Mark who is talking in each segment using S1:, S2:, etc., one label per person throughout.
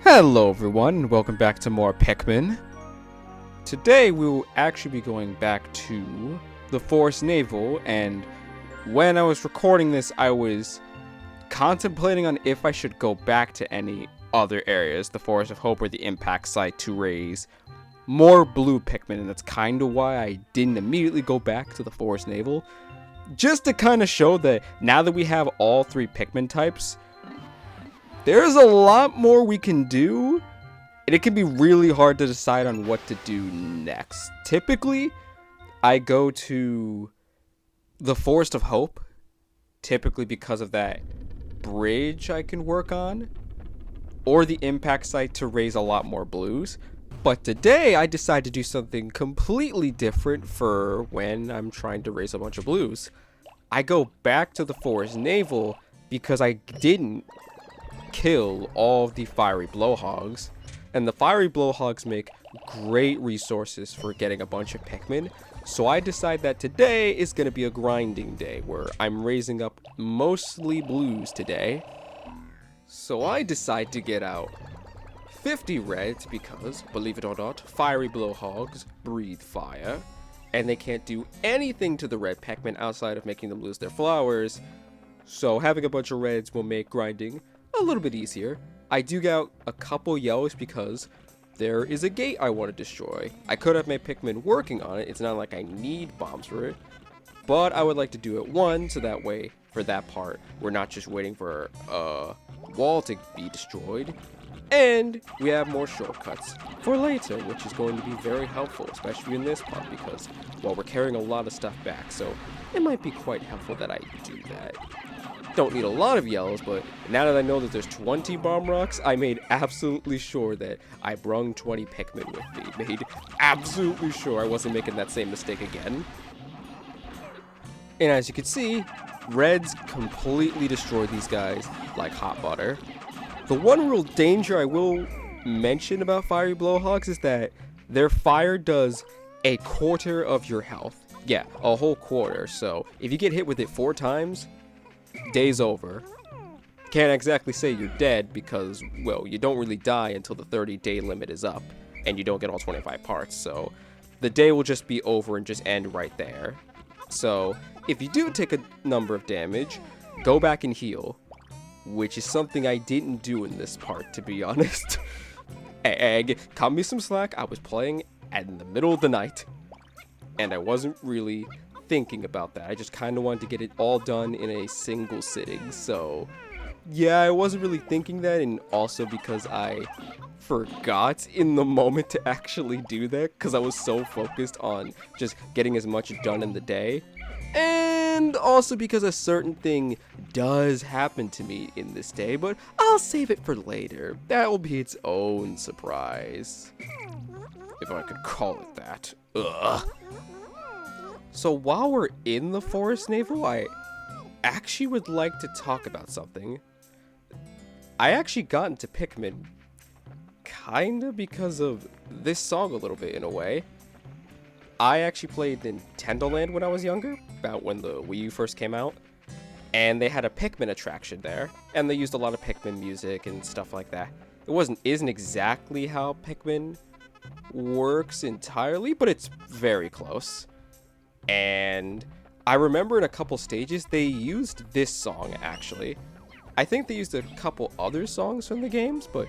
S1: Hello everyone, and welcome back to more Pikmin. Today we will actually be going back to the Forest Naval, and when I was recording this I was contemplating on if I should go back to any other areas, the Forest of Hope or the Impact Site, to raise more Blue Pikmin, and that's kind of why I didn't immediately go back to the Forest Naval. Just to kind of show that now that we have all three Pikmin types, there's a lot more we can do, and it can be really hard to decide on what to do next. Typically, I go to the Forest of Hope, typically because of that bridge I can work on, or the Impact Site to raise a lot more blues. But today, I decided to do something completely different for when I'm trying to raise a bunch of blues. I go back to the Forest Naval because I didn't kill all of the fiery blowhogs, and the fiery blowhogs make great resources for getting a bunch of Pikmin. So I decide that today is going to be a grinding day where I'm raising up mostly blues today. So I decide to get out 50 reds because, believe it or not, fiery blowhogs breathe fire, and they can't do anything to the red Pikmin outside of making them lose their flowers. So having a bunch of reds will make grinding a little bit easier. I do get out a couple yellows because there is a gate I want to destroy. I could have my Pikmin working on it. It's not like I need bombs for it, but I would like to do it one, so that way for that part we're not just waiting for a wall to be destroyed, and we have more shortcuts for later, which is going to be very helpful, especially in this part, because, well, we're carrying a lot of stuff back, so it might be quite helpful that I do that. Don't need a lot of yellows, but now that I know that there's 20 bomb rocks, I made absolutely sure that I brung 20 Pikmin with me. Made absolutely sure I wasn't making that same mistake again. And as you can see, reds completely destroyed these guys like hot butter. The one real danger I will mention about fiery blowhogs is that their fire does a quarter of your health. Yeah, a whole quarter. So if you get hit with it 4 times, day's over. Can't exactly say you're dead because, well, you don't really die until the 30-day limit is up, and you don't get all 25 parts, so the day will just be over and just end right there. So if you do take a number of damage, go back and heal, which is something I didn't do in this part, to be honest. Cut me some slack. I was playing in the middle of the night, and I wasn't really thinking about that. I just kind of wanted to get it all done in a single sitting, so yeah, I wasn't really thinking that, and also because I forgot in the moment to actually do that because I was so focused on just getting as much done in the day, and also because a certain thing does happen to me in this day, but I'll save it for later. That will be its own surprise, if I could call it that. Ugh. So while we're in the Forest Naval, I actually would like to talk about something. I actually got into Pikmin kinda because of this song a little bit, in a way. I actually played Nintendo Land when I was younger, about when the Wii U first came out, and they had a Pikmin attraction there, and they used a lot of Pikmin music and stuff like that. It isn't exactly how Pikmin works entirely, but it's very close. And I remember in a couple stages they used this song, actually. I think they used a couple other songs from the games, but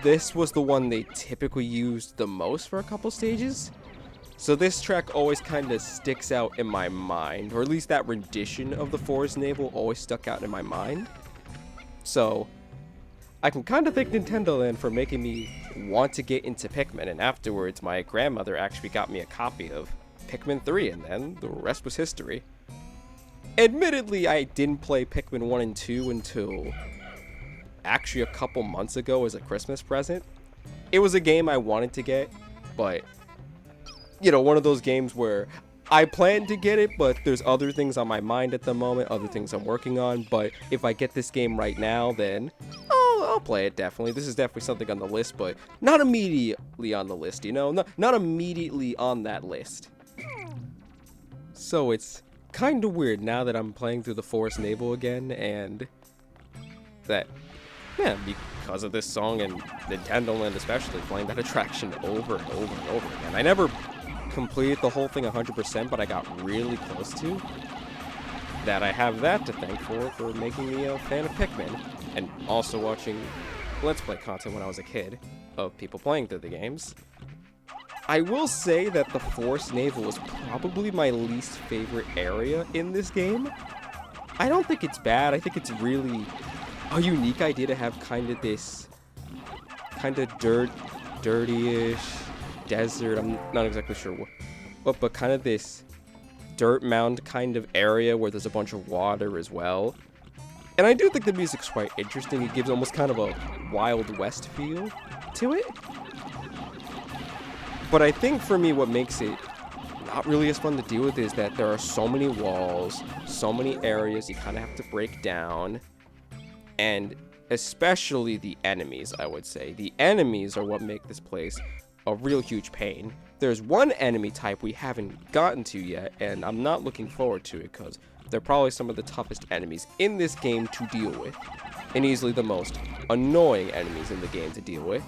S1: this was the one they typically used the most for a couple stages. So this track always kind of sticks out in my mind, or at least that rendition of the Forest Naval always stuck out in my mind. So I can kind of thank Nintendo Land for making me want to get into Pikmin, and afterwards my grandmother actually got me a copy of Pikmin 3, and then the rest was history. Admittedly, I didn't play Pikmin 1 and 2 until actually a couple months ago as a Christmas present. It was a game I wanted to get, but, you know, one of those games where I planned to get it, but there's other things on my mind at the moment, other things I'm working on, but if I get this game right now, then I'll play it, definitely. This is definitely something on the list, but not immediately on the list, you know? Not immediately on that list. So it's kind of weird now that I'm playing through the Forest Naval again, and that Yeah, because of this song and Nintendo Land especially, playing that attraction over and over and over again. I never completed the whole thing 100%, but I got really close to. That I have that to thank for making me a fan of Pikmin, and also watching Let's Play content when I was a kid of people playing through the games. I will say that the Forest Naval is probably my least favorite area in this game. I don't think it's bad. I think it's really a unique idea to have kind of this kind of dirty-ish desert. I'm not exactly sure what, but kind of this dirt mound kind of area where there's a bunch of water as well. And I do think the music's quite interesting. It gives almost kind of a Wild West feel to it. But I think for me what makes it not really as fun to deal with is that there are so many walls, so many areas you kind of have to break down. And especially the enemies, I would say. The enemies are what make this place a real huge pain. There's one enemy type we haven't gotten to yet, and I'm not looking forward to it because they're probably some of the toughest enemies in this game to deal with. And easily the most annoying enemies in the game to deal with.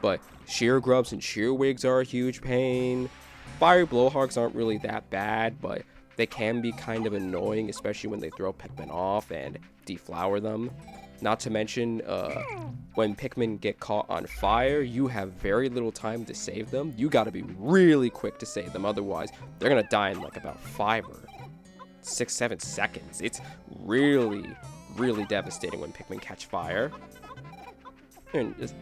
S1: But sheer grubs and sheer wigs are a huge pain. Fiery blowhogs aren't really that bad, but they can be kind of annoying, especially when they throw Pikmin off and deflower them. Not to mention, when Pikmin get caught on fire, you have very little time to save them. You gotta be really quick to save them, otherwise they're gonna die in like about 5 or 6, 7 seconds. It's really, really devastating when Pikmin catch fire. And just,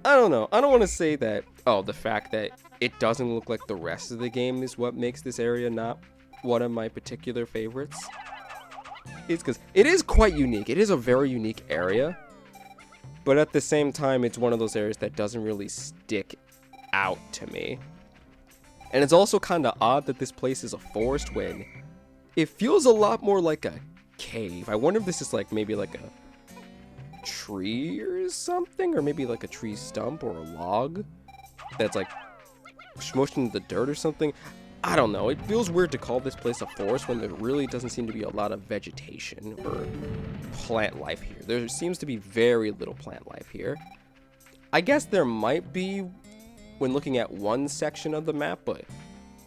S1: I don't know. I don't want to say that, oh, the fact that it doesn't look like the rest of the game is what makes this area not one of my particular favorites. It's because it is quite unique. It is a very unique area. But at the same time, it's one of those areas that doesn't really stick out to me. And it's also kind of odd that this place is a forest when it feels a lot more like a cave. I wonder if this is like maybe like a tree or something, or maybe like a tree stump or a log that's like smushed into the dirt or something. I don't know. It feels weird to call this place a forest when there really doesn't seem to be a lot of vegetation or plant life here. There seems to be very little plant life here. I guess there might be when looking at one section of the map, but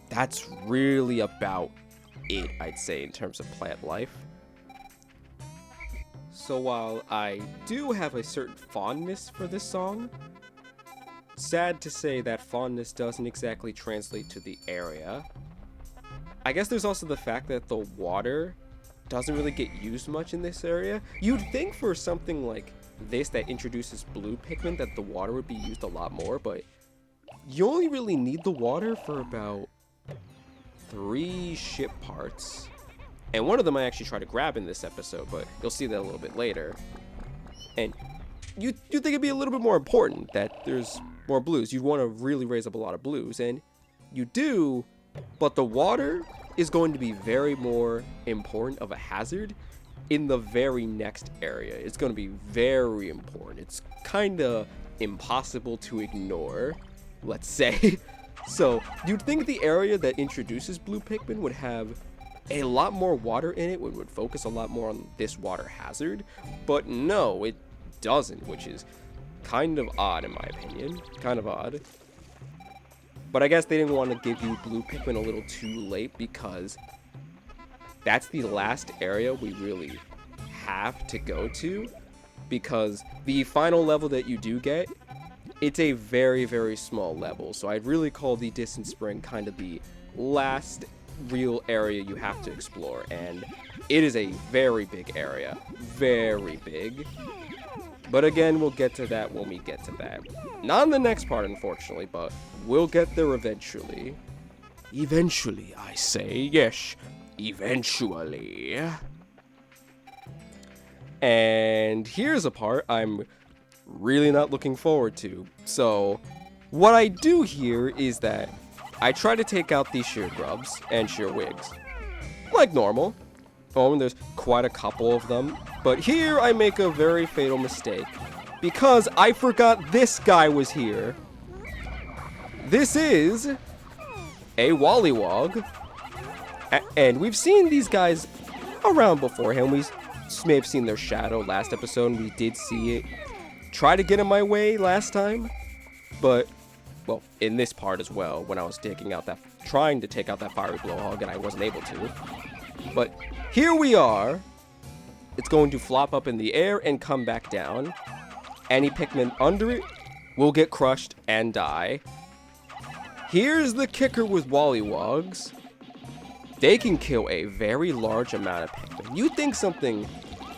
S1: that's really about it, I'd say, in terms of plant life. So while I do have a certain fondness for this song, sad to say that fondness doesn't exactly translate to the area. I guess there's also the fact that the water doesn't really get used much in this area. You'd think for something like this that introduces Blue Pikmin that the water would be used a lot more, but you only really need the water for about 3 ship parts. And one of them I actually try to grab in this episode, but you'll see that a little bit later. And you think it'd be a little bit more important that there's more blues. You'd want to really raise up a lot of blues, and you do, but the water is going to be very more important of a hazard in the very next area. It's going to be very important. It's kind of impossible to ignore, let's say. So you'd think the area that introduces Blue Pikmin would have a lot more water in it, would focus a lot more on this water hazard, but no, it doesn't, which is kind of odd in my opinion. Kind of odd. But I guess they didn't want to give you Blue Pikmin a little too late because that's the last area we really have to go to, because the final level that you do get, it's a very, very small level. So I'd really call the Distant Spring kind of the last real area you have to explore, and it is a very big area. Very big. But again, we'll get to that when we get to that. Not in the next part, unfortunately, but we'll get there eventually. Eventually, I say. Yes, eventually. And here's a part I'm really not looking forward to. So, what I do here is that I try to take out these sheer grubs and sheer wigs. Like normal. Oh, and there's quite a couple of them. But here I make a very fatal mistake, because I forgot this guy was here. This is a Wolly Wog. And we've seen these guys around beforehand. We may have seen their shadow last episode, and we did see it try to get in my way last time, but, well, in this part as well, when I was trying to take out that fiery blowhog and I wasn't able to. But here we are. It's going to flop up in the air and come back down. Any Pikmin under it will get crushed and die. Here's the kicker with Wolly Wogs. They can kill a very large amount of Pikmin. You think something...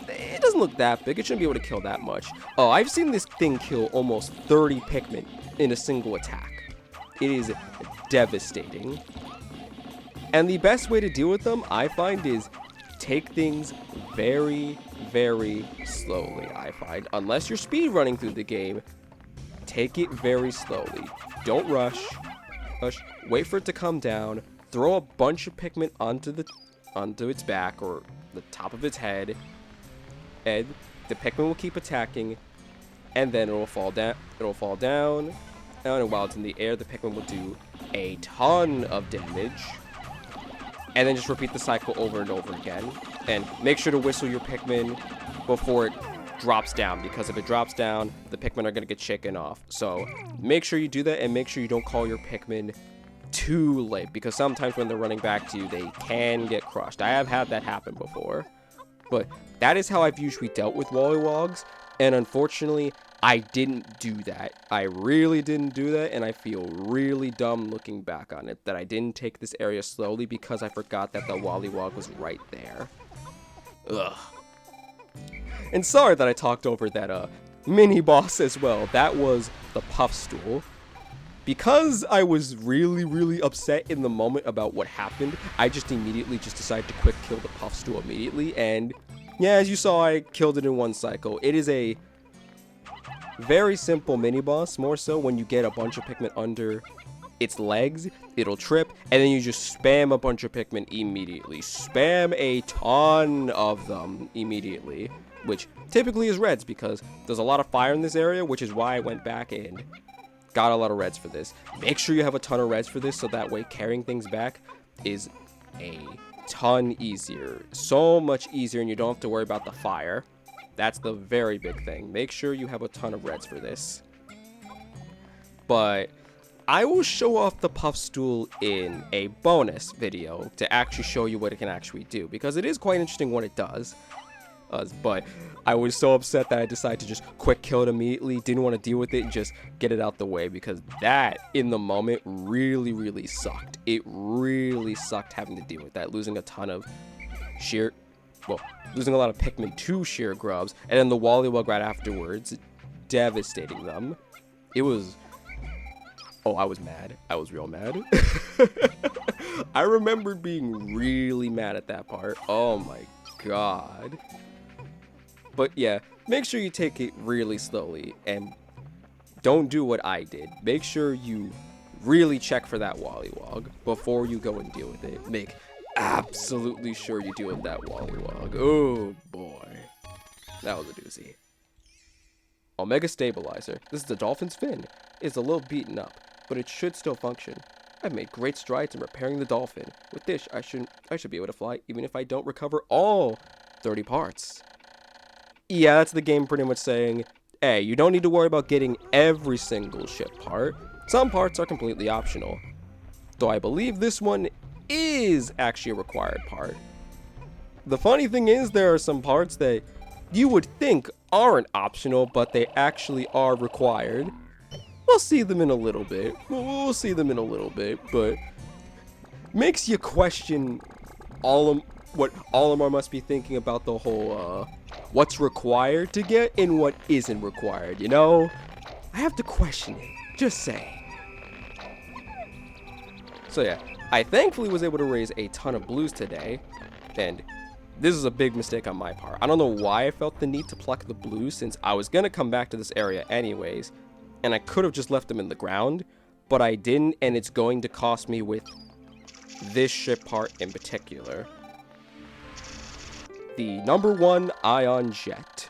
S1: It doesn't look that big. It shouldn't be able to kill that much. Oh, I've seen this thing kill almost 30 Pikmin in a single attack. It is devastating. And the best way to deal with them, I find, is take things very, very slowly, I find. Unless you're speed running through the game, take it very slowly. Don't rush. Wait for it to come down. Throw a bunch of Pikmin onto its back or the top of its head. And the Pikmin will keep attacking, and then it will fall down. And while it's in the air, the Pikmin will do a ton of damage. And then just repeat the cycle over and over again. And make sure to whistle your Pikmin before it drops down, because if it drops down, the Pikmin are going to get shaken off. So make sure you do that, and make sure you don't call your Pikmin too late, because sometimes when they're running back to you, they can get crushed. I have had that happen before. But that is how I've usually dealt with Wolly Wogs, and unfortunately, I didn't do that. I really didn't do that, and I feel really dumb looking back on it, that I didn't take this area slowly because I forgot that the Wolly Wog was right there. Ugh. And sorry that I talked over that mini boss as well. That was the Puffstool. Because I was really, really upset in the moment about what happened, I just immediately decided to quick kill the Puffstool immediately, and yeah, as you saw, I killed it in one cycle. It is a very simple mini-boss, more so when you get a bunch of Pikmin under its legs, it'll trip, and then you just spam a bunch of Pikmin immediately. Spam a ton of them immediately, which typically is reds, because there's a lot of fire in this area, which is why I went back and got a lot of reds for this. Make sure you have a ton of reds for this, so that way carrying things back is a ton easier. So much easier, and you don't have to worry about the fire. That's the very big thing. Make sure you have a ton of reds for this. But I will show off the Puffstool in a bonus video to actually show you what it can actually do, because it is quite interesting what it does. But I was so upset that I decided to just quick kill it immediately. Didn't want to deal with it and just get it out the way, because that, in the moment, really, really sucked. It really sucked having to deal with that. Losing a ton of losing a lot of Pikmin to sheer grubs, and then the Wolly Wog right afterwards, devastating them. It was... Oh, I was mad. I was real mad. I remember being really mad at that part. Oh my god. But yeah, make sure you take it really slowly, and don't do what I did. Make sure you really check for that Wolly Wog before you go and deal with it. Make absolutely sure you deal with that Wolly Wog. Oh boy, that was a doozy. Omega Stabilizer. This is the dolphin's fin. It's a little beaten up, but it should still function. I've made great strides in repairing the dolphin. With this, I should be able to fly, even if I don't recover all 30 parts. Yeah, that's the game pretty much saying, hey, you don't need to worry about getting every single ship part. Some parts are completely optional. Though I believe this one is actually a required part. The funny thing is, there are some parts that you would think aren't optional, but they actually are required. We'll see them in a little bit. But makes you question what Olimar must be thinking about the whole, what's required to get and what isn't required, you know? I have to question it, just saying. So yeah, I thankfully was able to raise a ton of blues today, and this is a big mistake on my part. I don't know why I felt the need to pluck the blues, since I was gonna come back to this area anyways, and I could have just left them in the ground, but I didn't, and it's going to cost me with this ship part in particular. The number 1 ion jet.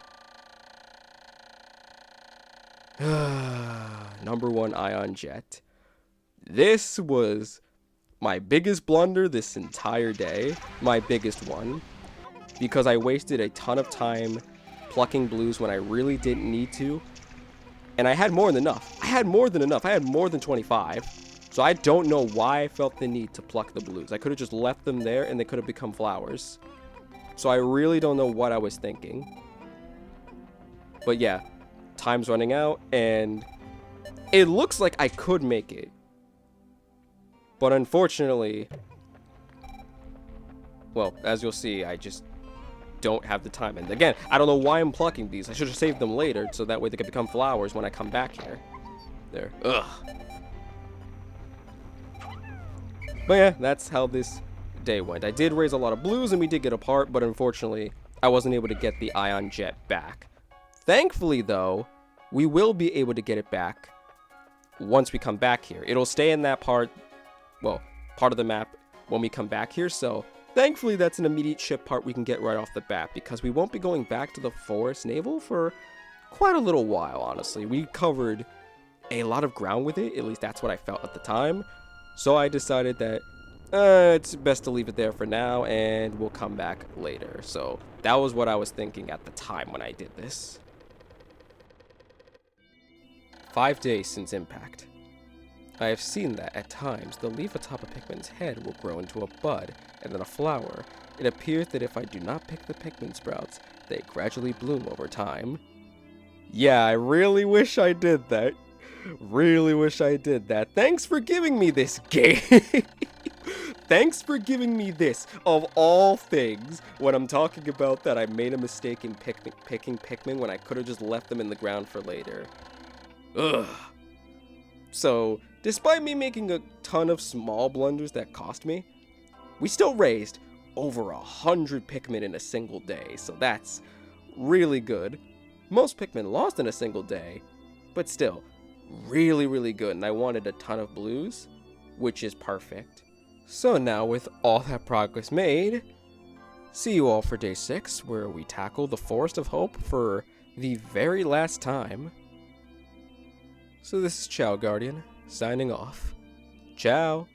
S1: Number 1 ion jet. This was my biggest blunder this entire day. My biggest one. Because I wasted a ton of time plucking blues when I really didn't need to. And I had more than enough. I had more than enough. I had more than 25. So I don't know why I felt the need to pluck the blues. I could have just left them there and they could have become flowers. So I really don't know what I was thinking. But yeah, time's running out and it looks like I could make it. But unfortunately, well, as you'll see, I just don't have the time. And again, I don't know why I'm plucking these. I should have saved them later so that way they could become flowers when I come back here. There. Ugh. But yeah, that's how this day went. I did raise a lot of blues and we did get apart, but unfortunately, I wasn't able to get the ion jet back. Thankfully, though, we will be able to get it back once we come back here. It'll stay in that part, well, part of the map when we come back here, so thankfully that's an immediate ship part we can get right off the bat, because we won't be going back to the Forest Naval for quite a little while, honestly. We covered a lot of ground with it, at least that's what I felt at the time, so I decided that it's best to leave it there for now, and we'll come back later. So that was what I was thinking at the time when I did this. 5 days since impact. I have seen that, at times, the leaf atop a Pikmin's head will grow into a bud, and then a flower. It appears that if I do not pick the Pikmin sprouts, they gradually bloom over time. Yeah, I really wish I did that. Really wish I did that. Thanks for giving me this game. Thanks for giving me this, of all things, when I'm talking about that I made a mistake in picking Pikmin when I could have just left them in the ground for later. Ugh. So, despite me making a ton of small blunders that cost me, we still raised over 100 Pikmin in a single day, so that's really good. Most Pikmin lost in a single day, but still, really, really good, and I wanted a ton of blues, which is perfect. So now, with all that progress made, see you all for day 6, where we tackle the Forest of Hope for the very last time. So this is Chow Guardian, signing off. Ciao!